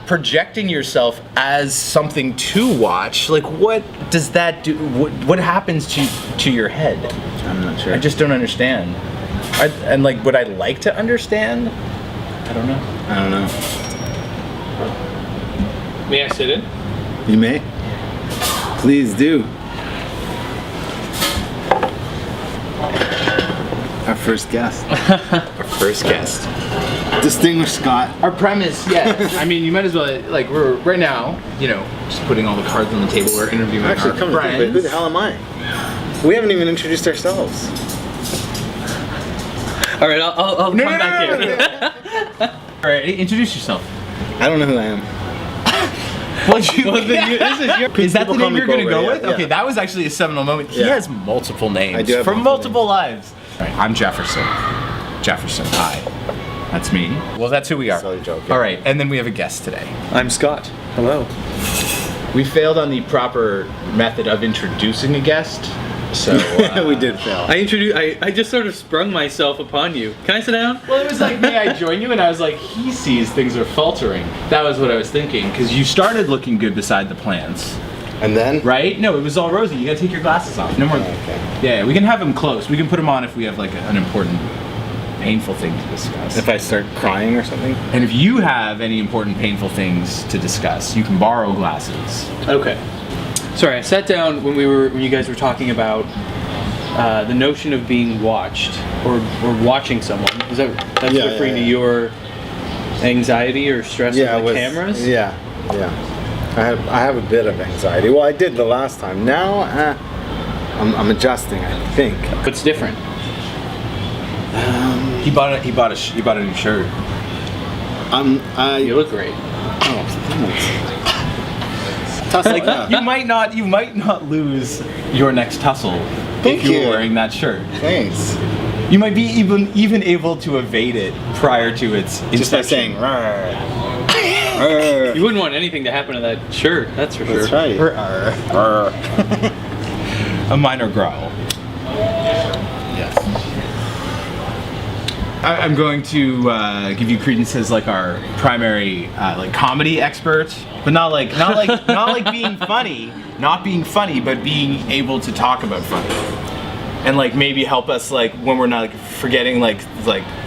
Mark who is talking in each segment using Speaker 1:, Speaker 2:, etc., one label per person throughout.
Speaker 1: projecting yourself as something to watch, like what does that do? What happens to your head?
Speaker 2: I'm not sure.
Speaker 1: I just don't understand. And like, would I like to understand? I don't know.
Speaker 2: I don't know.
Speaker 3: May I sit in?
Speaker 2: You may. Please do. Our first guest.
Speaker 1: Our first guest.
Speaker 2: Distinguished Scott.
Speaker 1: Our premise, yeah. I mean, you might as well, like, we're right now, you know, just putting all the cards on the table. We're interviewing our
Speaker 2: Actually, come to think of it, who the hell am I? We haven't even introduced ourselves.
Speaker 3: All right, I'll come back here.
Speaker 1: All right, introduce yourself.
Speaker 2: I don't know who I am.
Speaker 1: Is that the name you're going to go with?
Speaker 2: Yeah.
Speaker 1: Okay, that was actually a seminal moment. He
Speaker 2: Yeah.
Speaker 1: has multiple names
Speaker 2: I do have
Speaker 1: from multiple
Speaker 2: multiple
Speaker 1: lives. All right, I'm Jefferson. Jefferson, hi. That's me. Well, that's who we are.
Speaker 2: Silly joke, yeah.
Speaker 1: All right, and then we have a guest today.
Speaker 3: I'm Scott. Hello.
Speaker 1: We failed on the proper method of introducing a guest, so
Speaker 2: We did fail.
Speaker 3: I just sort of sprung myself upon you. Can I sit down?
Speaker 1: Well, it was like, may I join you? And I was like, he sees things are faltering. That was what I was thinking, because you started looking good beside the plants,
Speaker 2: And then?
Speaker 1: right? No, it was all rosy. You gotta take your glasses off. No more.
Speaker 2: Okay.
Speaker 1: Yeah, we can have them close. We can put them on if we have like an important, painful thing to discuss.
Speaker 2: If I start crying or something?
Speaker 1: And if you have any important, painful things to discuss, you can borrow glasses.
Speaker 3: Okay. Sorry, I sat down when you guys were talking about the notion of being watched or watching someone. Is that's
Speaker 2: Yeah,
Speaker 3: referring
Speaker 2: yeah,
Speaker 3: to your anxiety or stress with the cameras?
Speaker 2: Yeah. I have a bit of anxiety. Well, I did the last time. Now, I'm adjusting, I think.
Speaker 3: What's different?
Speaker 1: He bought a new shirt.
Speaker 3: You look great.
Speaker 2: Oh, thanks.
Speaker 1: Like, you might not lose your next tussle
Speaker 2: Thank
Speaker 1: if you
Speaker 2: you.
Speaker 1: were wearing that shirt.
Speaker 2: Thanks.
Speaker 1: You might be even able to evade it prior to its
Speaker 2: Just by
Speaker 1: inception.
Speaker 2: saying, "Rawr." Rawr.
Speaker 3: You wouldn't want anything to happen to that shirt, that's for sure.
Speaker 2: That's right.
Speaker 1: A minor growl.
Speaker 2: Yes.
Speaker 1: I'm going to give you credence as like our primary like comedy expert, but not like being funny, not being funny, but being able to talk about funny, and like maybe help us like when we're not like, forgetting like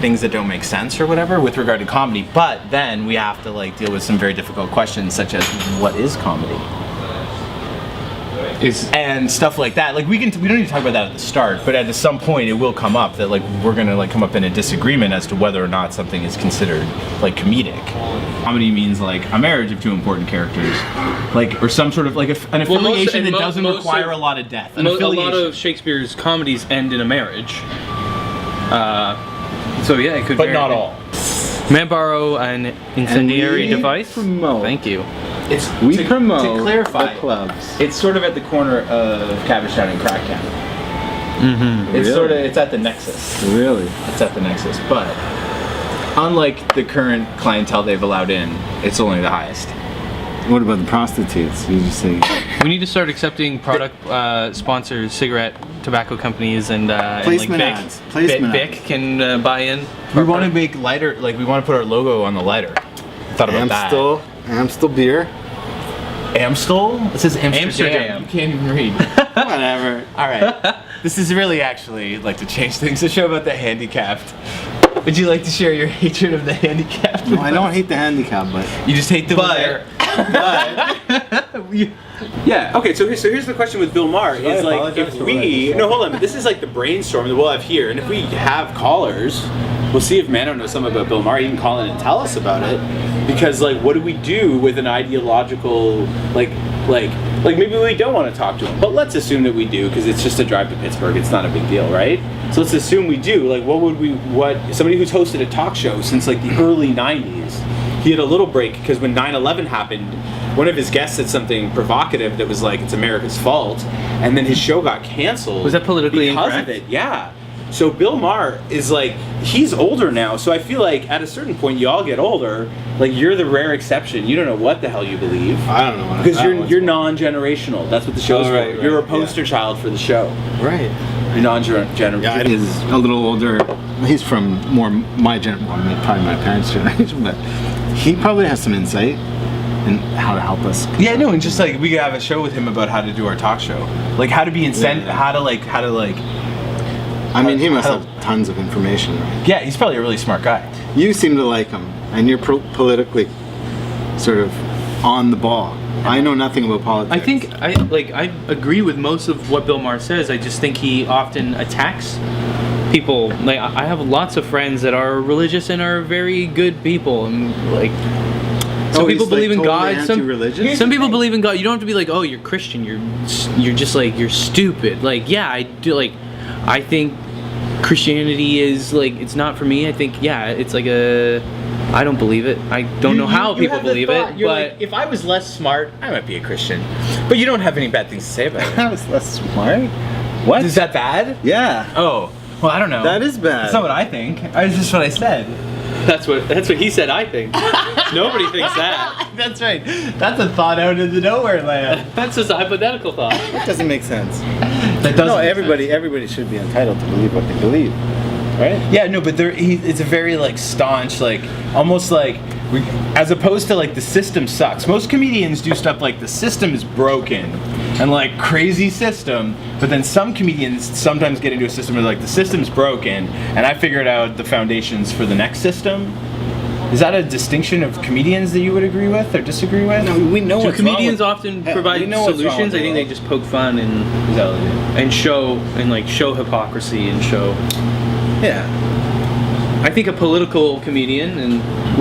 Speaker 1: things that don't make sense or whatever with regard to comedy. But then we have to like deal with some very difficult questions such as what is comedy? And stuff like that. Like we don't need to talk about that at the start, but at some point it will come up that like we're gonna like come up in a disagreement as to whether or not something is considered like comedic. Comedy means like a marriage of two important characters, like or some sort of like an affiliation that doesn't require a lot of death.
Speaker 3: A lot of Shakespeare's comedies end in a marriage. So yeah, it could.
Speaker 1: But not all.
Speaker 3: May I borrow an incendiary device?
Speaker 2: Promote.
Speaker 3: Thank you.
Speaker 1: To clarify,
Speaker 2: the clubs.
Speaker 1: it's sort of at the corner of Cabbagetown and Cracktown.
Speaker 3: Mm-hmm.
Speaker 1: It's
Speaker 2: Really?
Speaker 1: it's at the nexus.
Speaker 2: Really?
Speaker 1: It's at the nexus, but unlike the current clientele they've allowed in, it's only the highest.
Speaker 2: What about the prostitutes? You just say
Speaker 3: We need to start accepting product sponsors, cigarette, tobacco companies, and
Speaker 2: Placement
Speaker 3: like
Speaker 2: ads. Placement
Speaker 3: Bic
Speaker 2: ads.
Speaker 3: can buy in.
Speaker 1: We want to make lighter, like we want to put our logo on the lighter. Thought about
Speaker 2: Amstel beer.
Speaker 1: Amstel? It says
Speaker 3: Amsterdam.
Speaker 1: You can't even read.
Speaker 2: Whatever.
Speaker 1: All right. This is really actually like to change things. A show about the handicapped. Would you like to share your hatred of the handicapped?
Speaker 2: No, I don't hate the handicap, but
Speaker 1: You just hate them.
Speaker 3: But-
Speaker 4: Yeah. Okay. So here's the question with Bill Maher is like
Speaker 2: apologize
Speaker 4: if
Speaker 2: for what I
Speaker 4: we
Speaker 2: just
Speaker 4: no hold on. This is like the brainstorm that we'll have here, and if we have callers, we'll see if Mano knows something about Bill Maher. He can call in and tell us about it, because like what do we do with an ideological like maybe we don't want to talk to him, but let's assume that we do because it's just a drive to Pittsburgh. It's not a big deal, right? So let's assume we do. Like what somebody who's hosted a talk show since like the early '90s. He had a little break because when 9/11 happened, one of his guests said something provocative that was like, it's America's fault, and then his show got canceled.
Speaker 3: Was that politically
Speaker 4: because
Speaker 3: incorrect?
Speaker 4: of it? Yeah. So Bill Maher is like, he's older now, so I feel like at a certain point you all get older, like you're the rare exception. You don't know what the hell you believe.
Speaker 2: I don't know. What
Speaker 4: Because you're non-generational. That's what the show's
Speaker 2: Oh, right,
Speaker 4: for. You're a
Speaker 2: right,
Speaker 4: poster child for the show.
Speaker 2: right.
Speaker 4: You're non-generational.
Speaker 2: Yeah, he is a little older. He's from more my generation, well, probably my parents' generation, but he probably has some insight. and how to help us.
Speaker 1: Yeah, no, and just like we could have a show with him about how to do our talk show, like how to be how to like.
Speaker 2: I mean, he must have tons of information, right?
Speaker 1: Yeah, he's probably a really smart guy.
Speaker 2: You seem to like him, and you're politically sort of on the ball. I know nothing about politics.
Speaker 3: I think I agree with most of what Bill Maher says. I just think he often attacks people. Like I have lots of friends that are religious and are very good people, and like some people believe in God. Some people believe in God. You don't have to be like, oh, you're Christian. You're just like you're stupid. Like yeah, I do. Like I think Christianity is like it's not for me. I think it's like I don't believe it. I don't know how people believe it. But
Speaker 1: like, if I was less smart, I might be a Christian. But you don't have any bad things to say about it.
Speaker 2: I was less smart. What?
Speaker 1: Is that bad?
Speaker 2: Yeah.
Speaker 1: Oh, well, I don't know.
Speaker 2: That is bad.
Speaker 1: That's not what I think. That's just what I said.
Speaker 3: that's what he said. I think nobody thinks that.
Speaker 1: That's right. That's a thought out into nowhere land.
Speaker 3: That's just a hypothetical thought.
Speaker 2: That doesn't make sense.
Speaker 1: That doesn't.
Speaker 2: No,
Speaker 1: make
Speaker 2: everybody should be entitled to believe what they believe, right?
Speaker 1: Yeah, no, but it's a very like staunch, like almost like as opposed to like the system sucks. Most comedians do stuff like the system is broken and like crazy system, but then some comedians sometimes get into a system where like the system's broken and I figured out the foundations for the next system. Is that a distinction of comedians that you would agree with or disagree with?
Speaker 2: No, we know.
Speaker 3: So comedians often provide solutions. I think they just poke fun and show hypocrisy and show.
Speaker 2: Yeah.
Speaker 3: I think a political comedian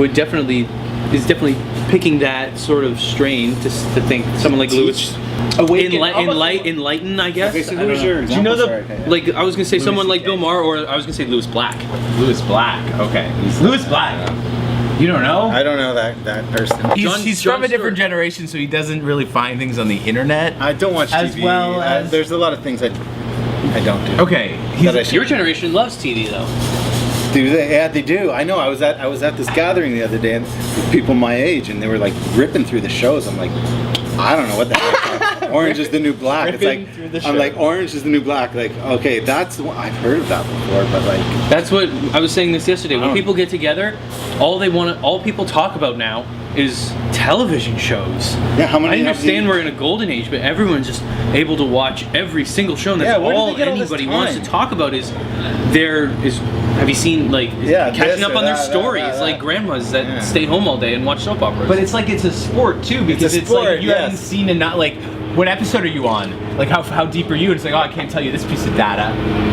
Speaker 3: is definitely picking that sort of strain to think someone like Louis enlighten, I guess.
Speaker 2: Okay, so
Speaker 3: I don't
Speaker 2: who's
Speaker 3: know.
Speaker 2: your
Speaker 3: Do you know
Speaker 2: example?
Speaker 3: like I was gonna say
Speaker 1: Louis
Speaker 3: someone like
Speaker 1: CK.
Speaker 3: Bill Maher, or I was gonna say Louis Black.
Speaker 1: Louis Black. Okay. Louis Black. You don't know?
Speaker 2: I don't know that person.
Speaker 1: He's from a different generation, so he doesn't really find things on the internet.
Speaker 2: I don't watch
Speaker 1: As
Speaker 2: TV.
Speaker 1: well as-
Speaker 2: There's a lot of things I don't do.
Speaker 1: Okay.
Speaker 2: That I should.
Speaker 3: Your generation loves TV though.
Speaker 2: Do they? Yeah, they do. I know. I was at this gathering the other day and with people my age, and they were like ripping through the shows. I'm like, I don't know what the heck. Orange is the new black. It's
Speaker 1: Ripping
Speaker 2: like
Speaker 1: through the
Speaker 2: I'm
Speaker 1: show.
Speaker 2: like Orange is the new black. Like okay, that's the one. I've heard of that before, but like
Speaker 3: That's what I was saying this yesterday. When
Speaker 2: don't-
Speaker 3: people get together, all people talk about now is television shows.
Speaker 2: yeah, how many?
Speaker 3: I
Speaker 2: have
Speaker 3: understand
Speaker 2: you-
Speaker 3: we're in a golden age, but everyone's just able to watch every single show, and that's
Speaker 2: Yeah, where do
Speaker 3: all
Speaker 2: they get all this
Speaker 3: anybody wants to
Speaker 2: time?
Speaker 3: talk about is have you seen like
Speaker 2: Yeah,
Speaker 3: catching
Speaker 2: this
Speaker 3: up
Speaker 2: or
Speaker 3: on their
Speaker 2: that,
Speaker 3: stories
Speaker 2: that.
Speaker 3: like grandmas that
Speaker 2: Yeah.
Speaker 3: stay home all day and watch soap operas.
Speaker 1: But it's like it's a sport too, because it's
Speaker 2: sport,
Speaker 1: like you
Speaker 2: yes.
Speaker 1: haven't seen enough. Like, what episode are you on? Like, how deep are you? And it's like, oh, I can't tell you this piece of data.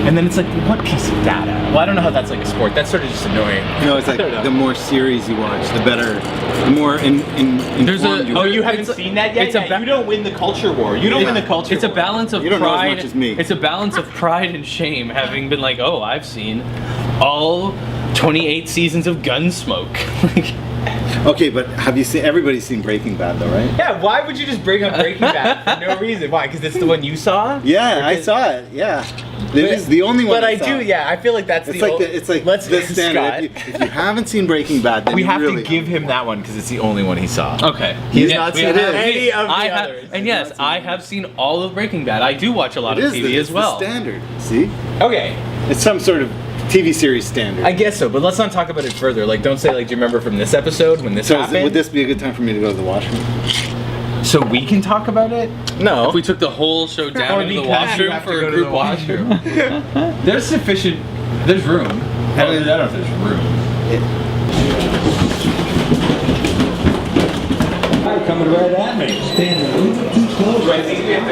Speaker 1: And then it's like, what piece of data? Well, I don't know how that's like a sport. That's sort of just annoying.
Speaker 2: You know, it's like the more series you watch, the better, the more
Speaker 3: There's
Speaker 2: informed you
Speaker 1: Oh,
Speaker 2: are.
Speaker 1: you haven't seen that yet?
Speaker 3: it's a
Speaker 1: Yeah, you don't win the culture war. You don't win the culture
Speaker 3: It's a
Speaker 1: war.
Speaker 3: balance of
Speaker 2: You don't know as
Speaker 3: pride.
Speaker 2: much as me.
Speaker 3: It's a balance of pride and shame, having been like, oh, I've seen all 28 seasons of Gunsmoke. Like,
Speaker 2: Okay, but have you seen? Everybody's seen Breaking Bad, though, right?
Speaker 1: Yeah, why would you just bring up Breaking Bad for no reason? Why? Because it's the one you saw?
Speaker 2: Yeah, I saw it. Yeah, it is the only one.
Speaker 1: But I
Speaker 2: saw.
Speaker 1: do, yeah. I feel like that's
Speaker 2: It's
Speaker 1: the
Speaker 2: like it's like
Speaker 1: let's
Speaker 2: the standard. If you haven't seen Breaking Bad, then
Speaker 1: we
Speaker 2: you
Speaker 1: have
Speaker 2: really
Speaker 1: to give him that one because it's the only one he saw.
Speaker 3: okay.
Speaker 1: He has
Speaker 3: Yeah,
Speaker 1: not
Speaker 3: we
Speaker 1: seen
Speaker 3: have-
Speaker 1: any of the
Speaker 3: I have,
Speaker 1: others.
Speaker 3: and yes, I have seen all of Breaking Bad. I do watch a lot
Speaker 2: It
Speaker 3: of
Speaker 2: is
Speaker 3: TV
Speaker 2: it's
Speaker 3: as well.
Speaker 2: the standard. See,
Speaker 1: Okay,
Speaker 2: it's some sort of TV series standard.
Speaker 1: I guess so, but let's not talk about it further. Like, don't say like, do you remember from this episode when this
Speaker 2: so
Speaker 1: happened?
Speaker 2: would this be a good time for me to go to the washroom?
Speaker 1: So we can talk about it? No.
Speaker 3: If we took the whole show down into the
Speaker 1: You
Speaker 3: washroom
Speaker 1: have to
Speaker 3: for
Speaker 1: go
Speaker 3: a
Speaker 1: to
Speaker 3: group
Speaker 1: the
Speaker 3: washroom.
Speaker 1: washroom. There's sufficient. There's room. I don't know if there's room.
Speaker 5: Coming right at me. Standing.